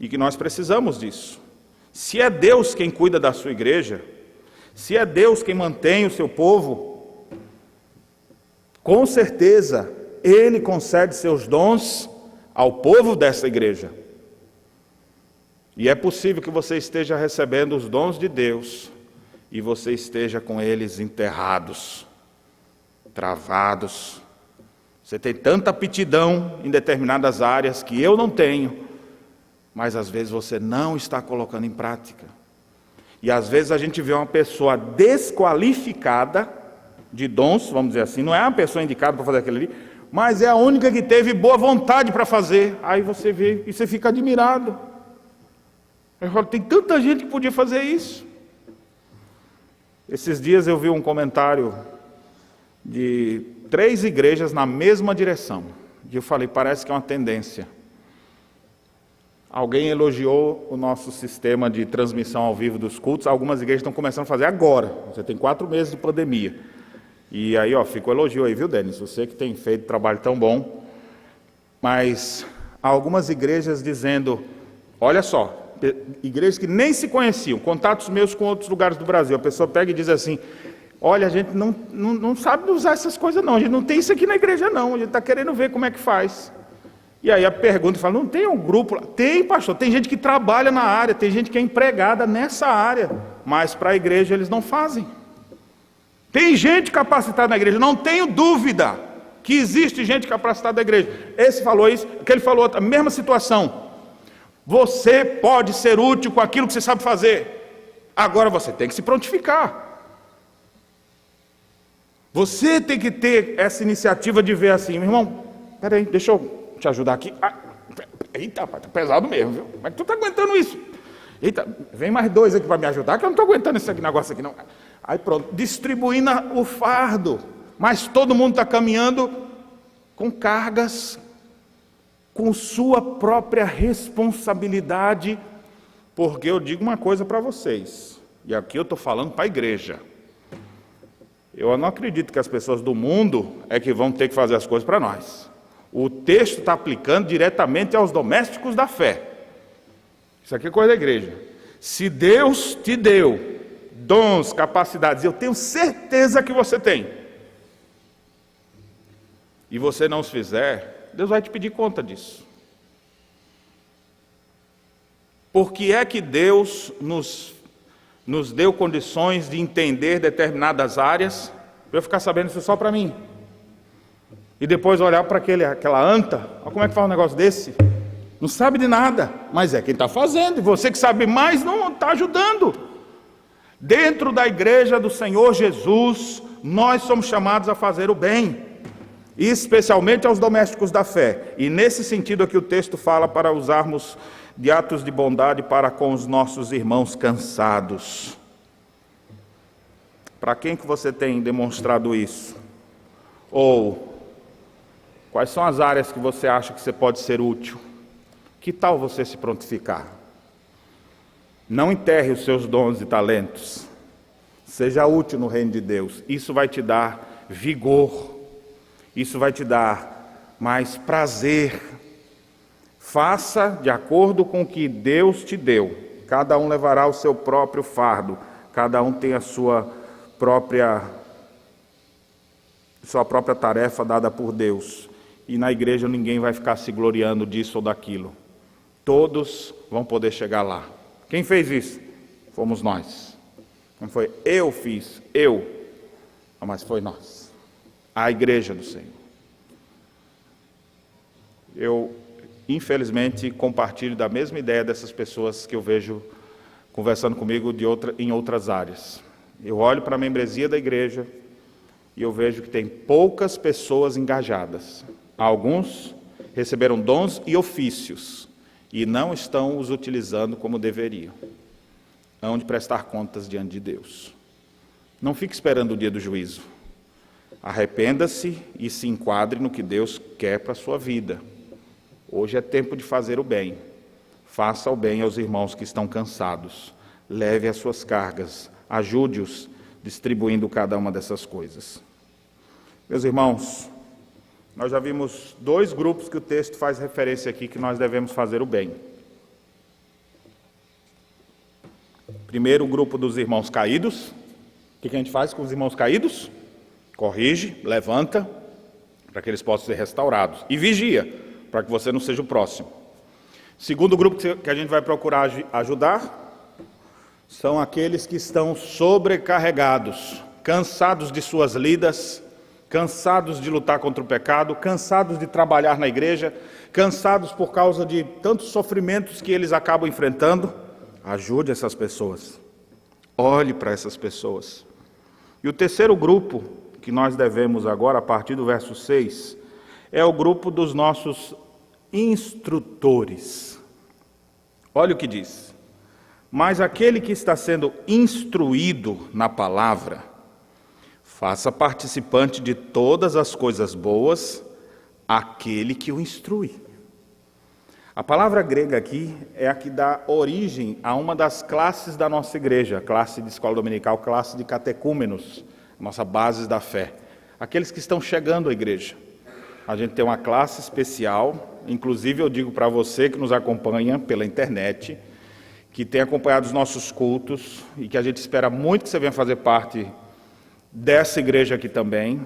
E que nós precisamos disso. Se é Deus quem cuida da sua igreja, se é Deus quem mantém o seu povo, com certeza Ele concede seus dons ao povo dessa igreja. E é possível que você esteja recebendo os dons de Deus e você esteja com eles enterrados, travados. Você tem tanta aptidão em determinadas áreas que eu não tenho, mas às vezes você não está colocando em prática. E às vezes a gente vê uma pessoa desqualificada de dons, vamos dizer assim, não é uma pessoa indicada para fazer aquilo ali, mas é a única que teve boa vontade para fazer. Aí você vê e você fica admirado. Eu falo, tem tanta gente que podia fazer isso. Esses dias eu vi um comentário de 3 igrejas na mesma direção. E eu falei, parece que é uma tendência. Alguém elogiou o nosso sistema de transmissão ao vivo dos cultos. Algumas igrejas estão começando a fazer agora. Você tem 4 meses de pandemia. E aí, fica o elogio aí, viu, Denis? Você que tem feito trabalho tão bom. Mas algumas igrejas dizendo, olha só, igrejas que nem se conheciam, contatos meus com outros lugares do Brasil, a pessoa pega e diz assim, olha, a gente não sabe usar essas coisas não, a gente não tem isso aqui na igreja não, a gente está querendo ver como é que faz. E aí a pergunta fala, não tem um grupo lá? Tem, pastor, tem gente que trabalha na área, tem gente que é empregada nessa área, mas para a igreja eles não fazem. Tem gente capacitada na igreja, não tenho dúvida que existe gente capacitada na igreja. Esse falou isso, aquele falou a mesma situação. Você pode ser útil com aquilo que você sabe fazer. Agora você tem que se prontificar. Você tem que ter essa iniciativa de ver assim, meu irmão, peraí, deixa eu te ajudar aqui. Eita, tá pesado mesmo, viu? Mas tu tá aguentando isso? Eita, vem mais 2 aqui para me ajudar, que eu não estou aguentando esse negócio aqui não. Aí pronto, distribuindo o fardo. Mas todo mundo está caminhando com cargas, com sua própria responsabilidade, porque eu digo uma coisa para vocês, e aqui eu estou falando para a igreja, eu não acredito que as pessoas do mundo é que vão ter que fazer as coisas para nós. O texto está aplicando diretamente aos domésticos da fé. Isso aqui é coisa da igreja. Se Deus te deu dons, capacidades, eu tenho certeza que você tem, e você não os fizer, Deus vai te pedir conta disso. Por que é que Deus nos deu condições de entender determinadas áreas, para eu ficar sabendo isso só para mim? E depois olhar para aquela anta, olha como é que faz um negócio desse? Não sabe de nada, mas é quem está fazendo, e você que sabe mais não está ajudando. Dentro da igreja do Senhor Jesus, nós somos chamados a fazer o bem, especialmente aos domésticos da fé. E nesse sentido aqui o texto fala para usarmos de atos de bondade para com os nossos irmãos cansados. Para quem que você tem demonstrado isso? Ou quais são as áreas que você acha que você pode ser útil? Que tal você se prontificar? Não enterre os seus dons e talentos. Seja útil no reino de Deus. Isso vai te dar vigor. Isso vai te dar mais prazer. Faça de acordo com o que Deus te deu. Cada um levará o seu próprio fardo. Cada um tem a sua própria tarefa dada por Deus. E na igreja ninguém vai ficar se gloriando disso ou daquilo. Todos vão poder chegar lá. Quem fez isso? Fomos nós. Não foi eu fiz, mas foi nós. A igreja do Senhor. Eu, infelizmente, compartilho da mesma ideia dessas pessoas que eu vejo conversando comigo em outras áreas. Eu olho para a membresia da igreja e eu vejo que tem poucas pessoas engajadas. Alguns receberam dons e ofícios e não estão os utilizando como deveriam. Hão de prestar contas diante de Deus. Não fique esperando o dia do juízo. Arrependa-se e se enquadre no que Deus quer para a sua vida. Hoje é tempo de fazer o bem. Faça o bem aos irmãos que estão cansados. Leve as suas cargas. Ajude-os distribuindo cada uma dessas coisas. Meus irmãos, nós já vimos 2 grupos que o texto faz referência aqui que nós devemos fazer o bem. Primeiro, o grupo dos irmãos caídos. O que a gente faz com os irmãos caídos? Corrige, levanta, para que eles possam ser restaurados. E vigia, para que você não seja o próximo. Segundo grupo que a gente vai procurar ajudar, são aqueles que estão sobrecarregados, cansados de suas lidas, cansados de lutar contra o pecado, cansados de trabalhar na igreja, cansados por causa de tantos sofrimentos que eles acabam enfrentando. Ajude essas pessoas. Olhe para essas pessoas. E o terceiro grupo que nós devemos agora, a partir do verso 6, é o grupo dos nossos instrutores. Olha o que diz: mas aquele que está sendo instruído na palavra, faça participante de todas as coisas boas aquele que o instrui. A palavra grega aqui é a que dá origem a uma das classes da nossa igreja, classe de escola dominical, classe de catecúmenos, nossa base da fé. Aqueles que estão chegando à igreja. A gente tem uma classe especial, inclusive eu digo para você que nos acompanha pela internet, que tem acompanhado os nossos cultos e que a gente espera muito que você venha fazer parte dessa igreja aqui também.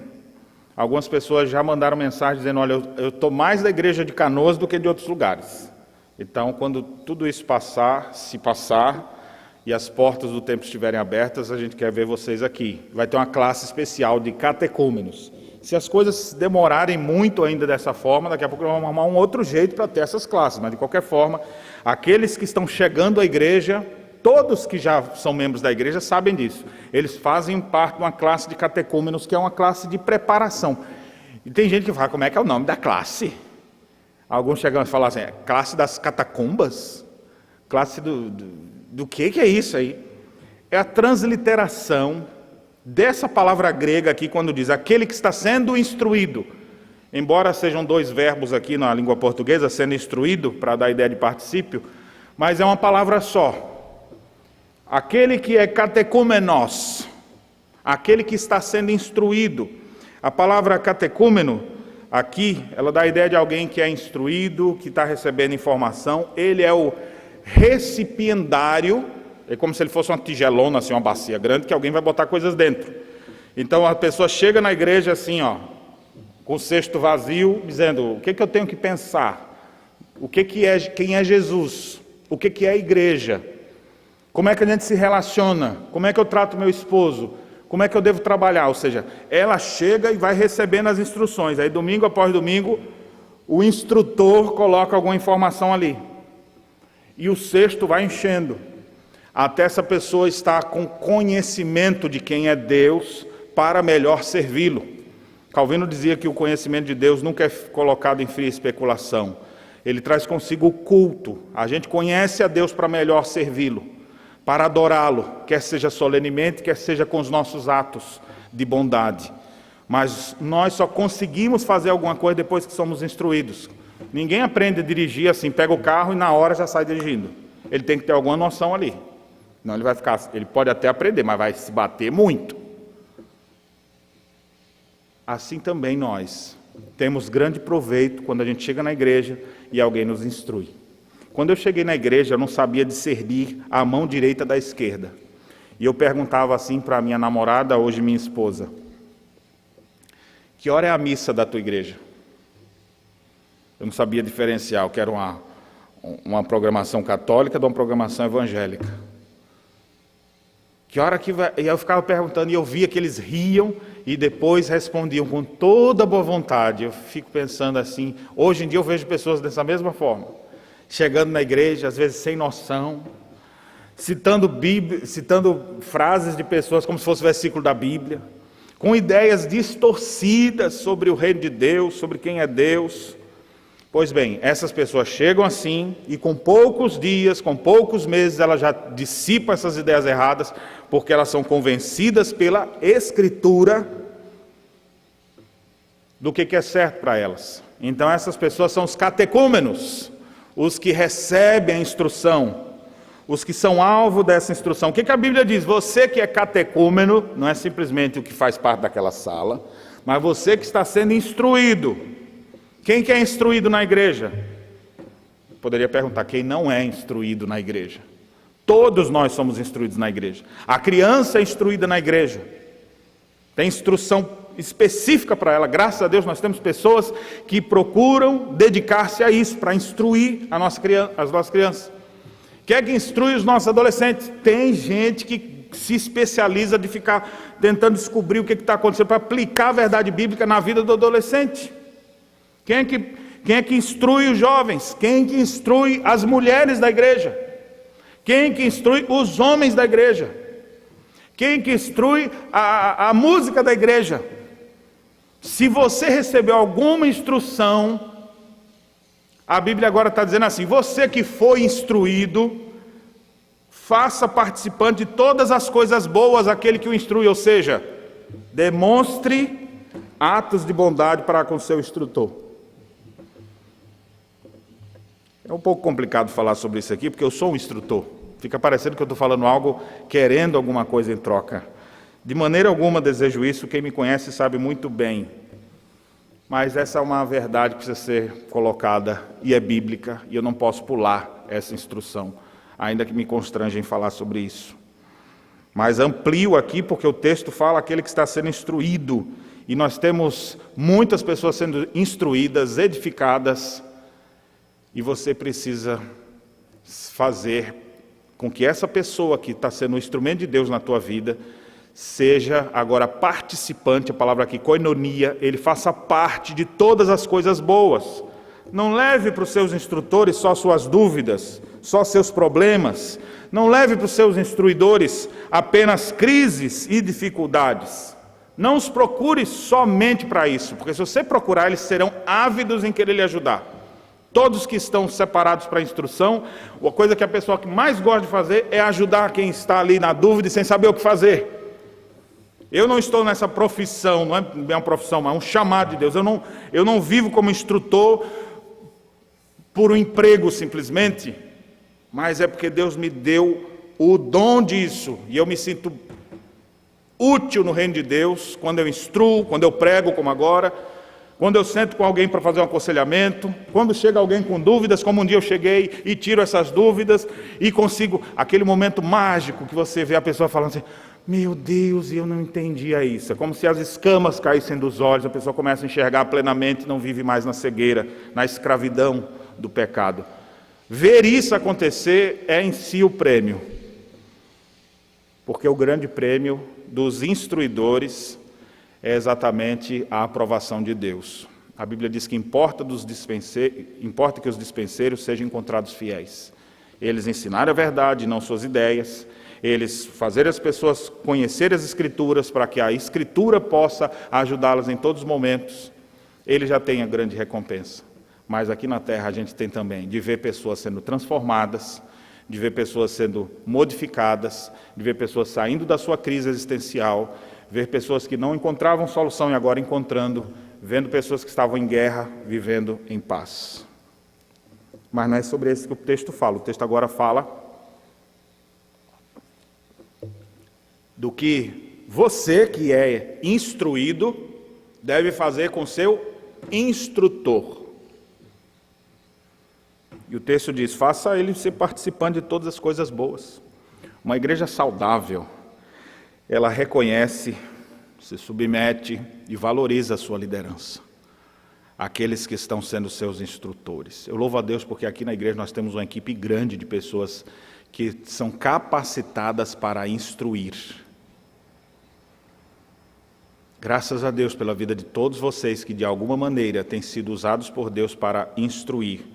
Algumas pessoas já mandaram mensagem dizendo: olha, eu estou mais da igreja de Canoas do que de outros lugares. Então, quando tudo isso se passar, e as portas do templo estiverem abertas, a gente quer ver vocês aqui. Vai ter uma classe especial de catecúmenos. Se as coisas demorarem muito ainda dessa forma, daqui a pouco nós vamos arrumar um outro jeito para ter essas classes. Mas, de qualquer forma, aqueles que estão chegando à igreja, todos que já são membros da igreja sabem disso. Eles fazem parte de uma classe de catecúmenos, que é uma classe de preparação. E tem gente que fala: como é que é o nome da classe? Alguns chegam e falam assim: é classe das catacumbas? Classe do que é isso aí? É a transliteração dessa palavra grega aqui, quando diz aquele que está sendo instruído. Embora sejam dois verbos aqui na língua portuguesa, sendo instruído, para dar a ideia de particípio, mas é uma palavra só. Aquele que é catecúmenos, aquele que está sendo instruído. A palavra catecúmeno, aqui, ela dá a ideia de alguém que é instruído, que está recebendo informação. Ele é o recipiendário, é como se ele fosse uma tigelona, assim, uma bacia grande, que alguém vai botar coisas dentro. Então a pessoa chega na igreja assim, ó, com o cesto vazio, dizendo: o que eu tenho que pensar? Quem é Jesus? O que é a igreja? Como é que a gente se relaciona? Como é que eu trato meu esposo? Como é que eu devo trabalhar? Ou seja, ela chega e vai recebendo as instruções. Aí, domingo após domingo, o instrutor coloca alguma informação ali. E o cesto vai enchendo, até essa pessoa estar com conhecimento de quem é Deus para melhor servi-lo. Calvino dizia que o conhecimento de Deus nunca é colocado em fria especulação. Ele traz consigo o culto. A gente conhece a Deus para melhor servi-lo, para adorá-lo, quer seja solenemente, quer seja com os nossos atos de bondade. Mas nós só conseguimos fazer alguma coisa depois que somos instruídos. Ninguém aprende a dirigir assim, pega o carro e na hora já sai dirigindo. Ele tem que ter alguma noção ali. Não, ele pode até aprender, mas vai se bater muito. Assim também nós temos grande proveito quando a gente chega na igreja e alguém nos instrui. Quando eu cheguei na igreja, eu não sabia discernir a mão direita da esquerda. E eu perguntava assim para a minha namorada, hoje minha esposa: que hora é a missa da tua igreja? Eu não sabia diferenciar o que era uma programação católica de uma programação evangélica. Que hora que vai? E eu ficava perguntando, e eu via que eles riam e depois respondiam com toda boa vontade. Eu fico pensando assim, hoje em dia eu vejo pessoas dessa mesma forma, chegando na igreja, às vezes sem noção, citando frases de pessoas como se fosse versículo da Bíblia, com ideias distorcidas sobre o reino de Deus, sobre quem é Deus. Pois bem, essas pessoas chegam assim e com poucos dias, com poucos meses, elas já dissipam essas ideias erradas, porque elas são convencidas pela Escritura do que é certo para elas. Então essas pessoas são os catecúmenos, os que recebem a instrução, os que são alvo dessa instrução. O que a Bíblia diz? Você que é catecúmeno, não é simplesmente o que faz parte daquela sala, mas você que está sendo instruído. Quem que é instruído na igreja? Poderia perguntar, quem não é instruído na igreja? Todos nós somos instruídos na igreja. A criança é instruída na igreja. Tem instrução específica para ela. Graças a Deus nós temos pessoas que procuram dedicar-se a isso, para instruir as nossas crianças. Quem é que instrui os nossos adolescentes? Tem gente que se especializa de ficar tentando descobrir o que está acontecendo para aplicar a verdade bíblica na vida do adolescente. Quem é que instrui os jovens? Quem é que instrui as mulheres da igreja? Quem é que instrui os homens da igreja? Quem que instrui a música da igreja? Se você recebeu alguma instrução, a Bíblia agora está dizendo assim: você que foi instruído, faça participante de todas as coisas boas aquele que o instrui, ou seja, demonstre atos de bondade para com o seu instrutor. É um pouco complicado falar sobre isso aqui, porque eu sou um instrutor. Fica parecendo que eu estou falando algo querendo alguma coisa em troca. De maneira alguma desejo isso, quem me conhece sabe muito bem. Mas essa é uma verdade que precisa ser colocada, e é bíblica, e eu não posso pular essa instrução, ainda que me constrange em falar sobre isso. Mas amplio aqui, porque o texto fala aquele que está sendo instruído, e nós temos muitas pessoas sendo instruídas, edificadas, e você precisa fazer com que essa pessoa que está sendo um instrumento de Deus na tua vida, seja agora participante, a palavra aqui, koinonia, ele faça parte de todas as coisas boas. Não leve para os seus instrutores só suas dúvidas, só seus problemas. Não leve para os seus instruidores apenas crises e dificuldades. Não os procure somente para isso, porque se você procurar, eles serão ávidos em querer lhe ajudar. Todos que estão separados para a instrução, a coisa que a pessoa que mais gosta de fazer é ajudar quem está ali na dúvida e sem saber o que fazer. Eu não estou nessa profissão, não é uma profissão, mas é um chamado de Deus. Eu não vivo como instrutor por um emprego simplesmente, mas é porque Deus me deu o dom disso, e eu me sinto útil no reino de Deus, quando eu instruo, quando eu prego como agora, quando eu sento com alguém para fazer um aconselhamento, quando chega alguém com dúvidas, como um dia eu cheguei e tiro essas dúvidas, e consigo, aquele momento mágico que você vê a pessoa falando assim: meu Deus, eu não entendia isso. É como se as escamas caíssem dos olhos, a pessoa começa a enxergar plenamente, não vive mais na cegueira, na escravidão do pecado. Ver isso acontecer é em si o prêmio, porque o grande prêmio dos instruidores é exatamente a aprovação de Deus. A Bíblia diz que importa que os dispenseiros sejam encontrados fiéis. Eles ensinarem a verdade, não suas ideias. Eles fazerem as pessoas conhecerem as Escrituras, para que a Escritura possa ajudá-las em todos os momentos. Ele já tem a grande recompensa. Mas aqui na terra a gente tem também de ver pessoas sendo transformadas, de ver pessoas sendo modificadas, de ver pessoas saindo da sua crise existencial, ver pessoas que não encontravam solução e agora encontrando, vendo pessoas que estavam em guerra, vivendo em paz. Mas não é sobre isso que o texto fala. O texto agora fala do que você, que é instruído, deve fazer com seu instrutor. E o texto diz: faça ele ser participante de todas as coisas boas. Uma igreja saudável, ela reconhece, se submete e valoriza a sua liderança, aqueles que estão sendo seus instrutores. Eu louvo a Deus porque aqui na igreja nós temos uma equipe grande de pessoas que são capacitadas para instruir. Graças a Deus pela vida de todos vocês que de alguma maneira têm sido usados por Deus para instruir.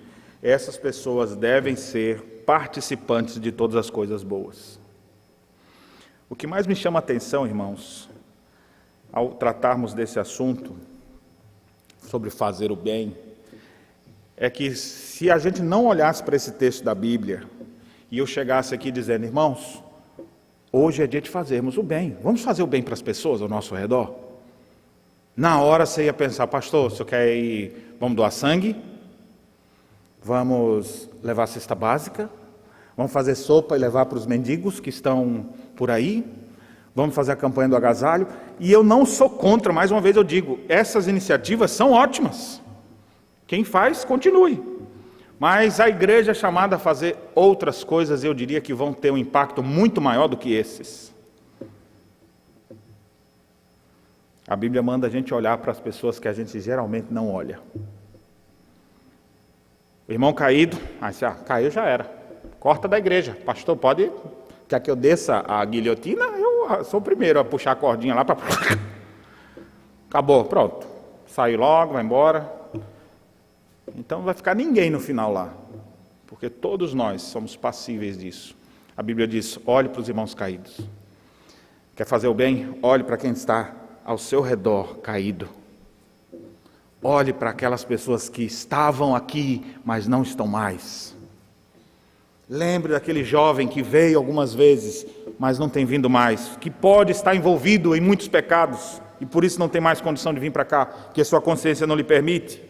Essas pessoas devem ser participantes de todas as coisas boas. O que mais me chama a atenção, irmãos, ao tratarmos desse assunto, sobre fazer o bem, é que se a gente não olhasse para esse texto da Bíblia, e eu chegasse aqui dizendo: irmãos, hoje é dia de fazermos o bem, vamos fazer o bem para as pessoas ao nosso redor. Na hora você ia pensar: pastor, o senhor quer ir, vamos doar sangue? Vamos levar a cesta básica? Vamos fazer sopa e levar para os mendigos que estão por aí? Vamos fazer a campanha do agasalho? E eu não sou contra, mais uma vez eu digo, essas iniciativas são ótimas. Quem faz, continue. Mas a igreja é chamada a fazer outras coisas, eu diria que vão ter um impacto muito maior do que esses. A Bíblia manda a gente olhar para as pessoas que a gente geralmente não olha. O irmão caído, caiu, já era. Corta da igreja. Pastor, pode... Quer que eu desça a guilhotina? Eu sou o primeiro a puxar a cordinha lá para... Acabou, pronto. Sai logo, vai embora. Então não vai ficar ninguém no final lá. Porque todos nós somos passíveis disso. A Bíblia diz: olhe para os irmãos caídos. Quer fazer o bem? Olhe para quem está ao seu redor caído. Olhe para aquelas pessoas que estavam aqui, mas não estão mais. Lembre daquele jovem que veio algumas vezes, mas não tem vindo mais, que pode estar envolvido em muitos pecados, e por isso não tem mais condição de vir para cá, que a sua consciência não lhe permite.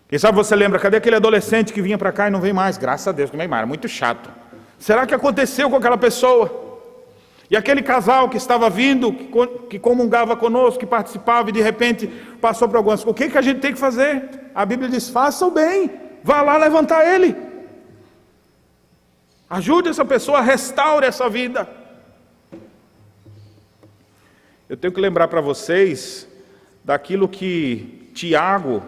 Quem sabe você lembra, cadê aquele adolescente que vinha para cá e não vem mais? Graças a Deus que não vem mais, era muito chato. Será que aconteceu com aquela pessoa? E aquele casal que estava vindo, que comungava conosco, que participava e de repente passou por algumas coisas. O que a gente tem que fazer? A Bíblia diz, faça o bem, vá lá levantar ele. Ajude essa pessoa, restaure essa vida. Eu tenho que lembrar para vocês daquilo que Tiago,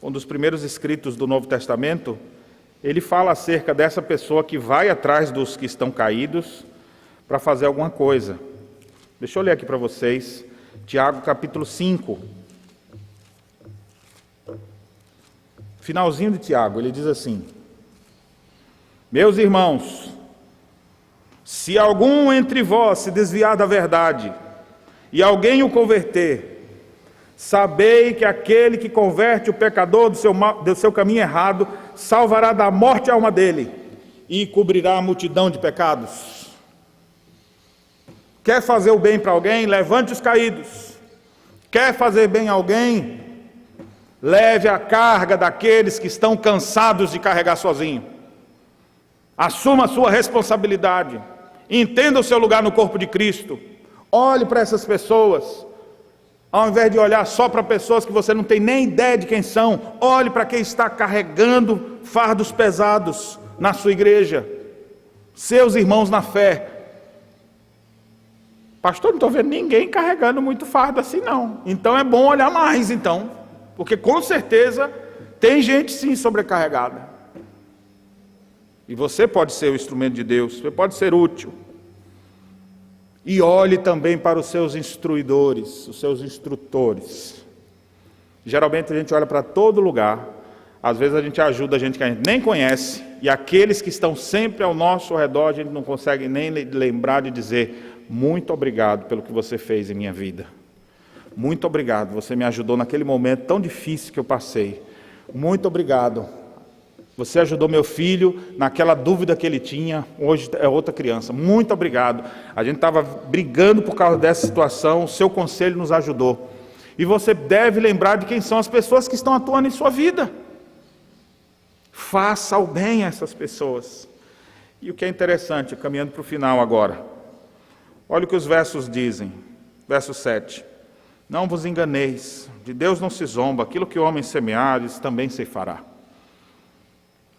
um dos primeiros escritos do Novo Testamento, ele fala acerca dessa pessoa que vai atrás dos que estão caídos para fazer alguma coisa. Deixa eu ler aqui para vocês, Tiago capítulo 5. Finalzinho de Tiago, ele diz assim: meus irmãos, se algum entre vós se desviar da verdade e alguém o converter, sabei que aquele que converte o pecador do seu caminho errado salvará da morte a alma dele e cobrirá a multidão de pecados. Quer fazer o bem para alguém? Levante os caídos. Quer fazer bem a alguém? Leve a carga daqueles que estão cansados de carregar sozinho. Assuma a sua responsabilidade. Entenda o seu lugar no corpo de Cristo. Olhe para essas pessoas. Ao invés de olhar só para pessoas que você não tem nem ideia de quem são, olhe para quem está carregando fardos pesados na sua igreja. Seus irmãos na fé. Pastor, não estou vendo ninguém carregando muito fardo assim não. Então é bom olhar mais então. Porque com certeza tem gente sim sobrecarregada. E você pode ser o instrumento de Deus, você pode ser útil. E olhe também para os seus instruidores, os seus instrutores. Geralmente a gente olha para todo lugar, às vezes a gente ajuda a gente que a gente nem conhece, e aqueles que estão sempre ao nosso redor, a gente não consegue nem lembrar de dizer, muito obrigado pelo que você fez em minha vida. Muito obrigado, você me ajudou naquele momento tão difícil que eu passei. Muito obrigado. Você ajudou meu filho naquela dúvida que ele tinha, hoje é outra criança. Muito obrigado. A gente estava brigando por causa dessa situação, o seu conselho nos ajudou. E você deve lembrar de quem são as pessoas que estão atuando em sua vida. Faça o bem a essas pessoas. E o que é interessante, caminhando para o final agora. Olha o que os versos dizem. Verso 7. Não vos enganeis, de Deus não se zomba, aquilo que o homem semear, isso também se fará.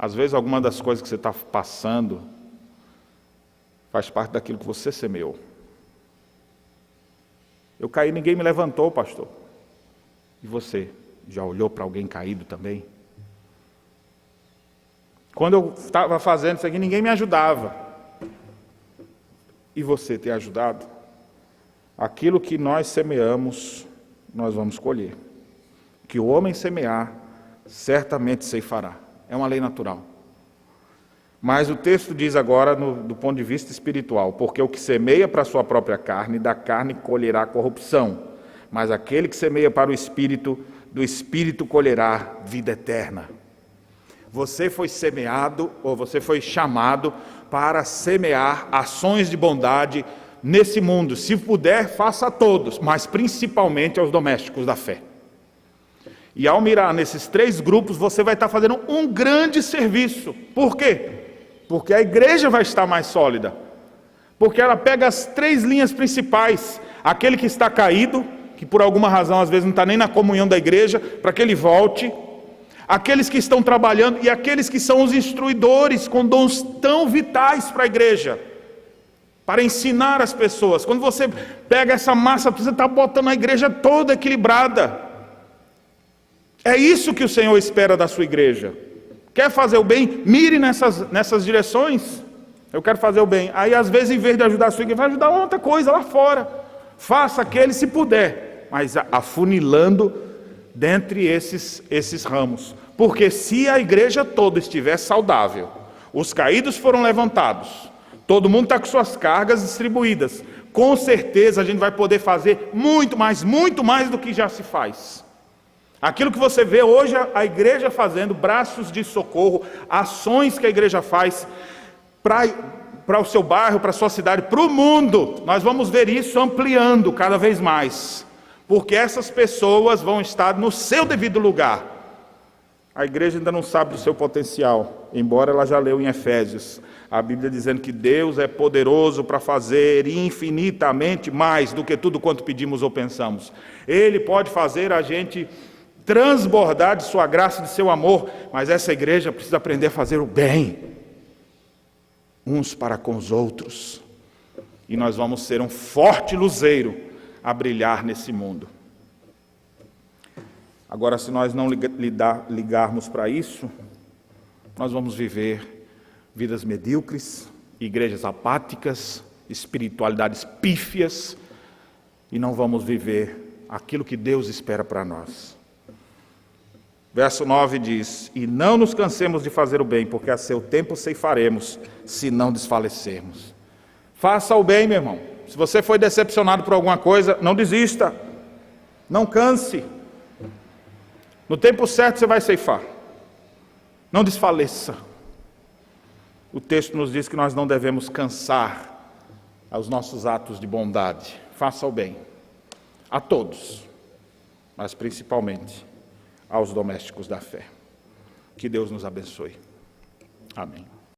Às vezes, alguma das coisas que você está passando faz parte daquilo que você semeou. Eu caí, ninguém me levantou, pastor. E você, já olhou para alguém caído também? Quando eu estava fazendo isso aqui, ninguém me ajudava. E você tem ajudado? Aquilo que nós semeamos, nós vamos colher. Que o homem semear, certamente ceifará. É uma lei natural. Mas o texto diz agora, do ponto de vista espiritual, porque o que semeia para a sua própria carne, da carne colherá corrupção. Mas aquele que semeia para o Espírito, do Espírito colherá vida eterna. Você foi semeado, ou você foi chamado para semear ações de bondade nesse mundo. Se puder, faça a todos, mas principalmente aos domésticos da fé. E ao mirar nesses 3 grupos, você vai estar fazendo um grande serviço. Por quê? Porque a igreja vai estar mais sólida. Porque ela pega as 3 linhas principais. Aquele que está caído, que por alguma razão às vezes não está nem na comunhão da igreja, para que ele volte. Aqueles que estão trabalhando e aqueles que são os instruidores, com dons tão vitais para a igreja. Para ensinar as pessoas. Quando você pega essa massa, você está botando a igreja toda equilibrada. É isso que o Senhor espera da sua igreja. Quer fazer o bem? Mire nessas direções. Eu quero fazer o bem. Aí às vezes em vez de ajudar a sua igreja, vai ajudar outra coisa lá fora. Faça aquele se puder, mas afunilando dentre esses ramos. Porque se a igreja toda estiver saudável, os caídos foram levantados, Todo mundo está com suas cargas distribuídas. Com certeza a gente vai poder fazer muito mais do que já se faz. Aquilo que você vê hoje a igreja fazendo, braços de socorro, ações que a igreja faz para o seu bairro, para a sua cidade, para o mundo, nós vamos ver isso ampliando cada vez mais, porque essas pessoas vão estar no seu devido lugar. A igreja ainda não sabe do seu potencial, embora ela já leu em Efésios, a Bíblia dizendo que Deus é poderoso para fazer infinitamente mais do que tudo quanto pedimos ou pensamos. Ele pode fazer a gente transbordar de sua graça e de seu amor, mas essa igreja precisa aprender a fazer o bem, uns para com os outros, e nós vamos ser um forte luzeiro a brilhar nesse mundo. Agora, se nós não ligarmos para isso, nós vamos viver vidas medíocres, igrejas apáticas, espiritualidades pífias, e não vamos viver aquilo que Deus espera para nós. Verso 9 diz: e não nos cansemos de fazer o bem, porque a seu tempo ceifaremos, se não desfalecermos. Faça o bem, meu irmão. Se você foi decepcionado por alguma coisa, não desista, não canse. No tempo certo você vai ceifar. Não desfaleça. O texto nos diz que nós não devemos cansar aos nossos atos de bondade. Faça o bem a todos, mas principalmente aos domésticos da fé. Que Deus nos abençoe. Amém.